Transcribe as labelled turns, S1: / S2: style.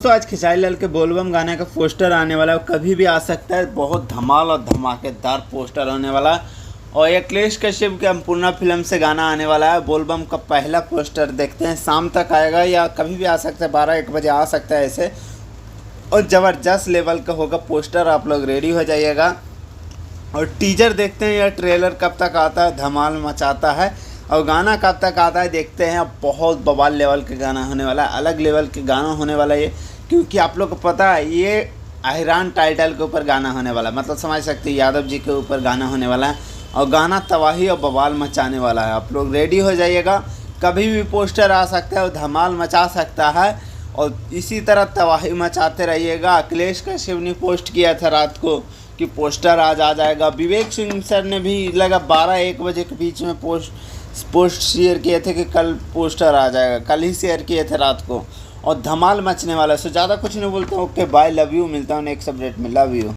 S1: तो आज खेसारी लाल के बोलबम गाने का पोस्टर आने वाला है, कभी भी आ सकता है। बहुत धमाल और धमाकेदार पोस्टर होने वाला है। और अखिलेश कश्यप के अन्नपूर्णा फिल्म से गाना आने वाला है। बोलबम का पहला पोस्टर देखते हैं, शाम तक आएगा या कभी भी आ सकता है, 12-1 बजे आ सकता है ऐसे। और ज़बरदस्त लेवल का होगा पोस्टर, आप लोग रेडी हो जाइएगा। और टीजर देखते हैं या ट्रेलर कब तक आता है, धमाल मचाता है। और गाना कब तक आता है देखते हैं। अब बहुत बवाल लेवल का गाना होने वाला है, अलग लेवल के गाना होने वाला है ये, क्योंकि आप लोग को पता है ये अहिरान टाइटल के ऊपर गाना होने वाला है, मतलब समझ सकते हैं यादव जी के ऊपर गाना होने वाला है। और गाना तबाही और बवाल मचाने वाला है, आप लोग रेडी हो जाइएगा। कभी भी पोस्टर आ सकता है और धमाल मचा सकता है। और इसी तरह तबाही मचाते रहिएगा। अखिलेश कश्यप ने पोस्ट किया था रात को कि पोस्टर आज आ जाएगा। विवेक सिंह सर ने भी लगा 12-1 बजे के बीच में पोस्ट शेयर किए थे कि कल पोस्टर आ जाएगा, कल ही शेयर किए थे रात को। और धमाल मचने वाला है। सो ज़्यादा कुछ नहीं बोलता हूँ। Okay bye, love you. मिलता हूँ नेक्स्ट अपडेट में। Love you.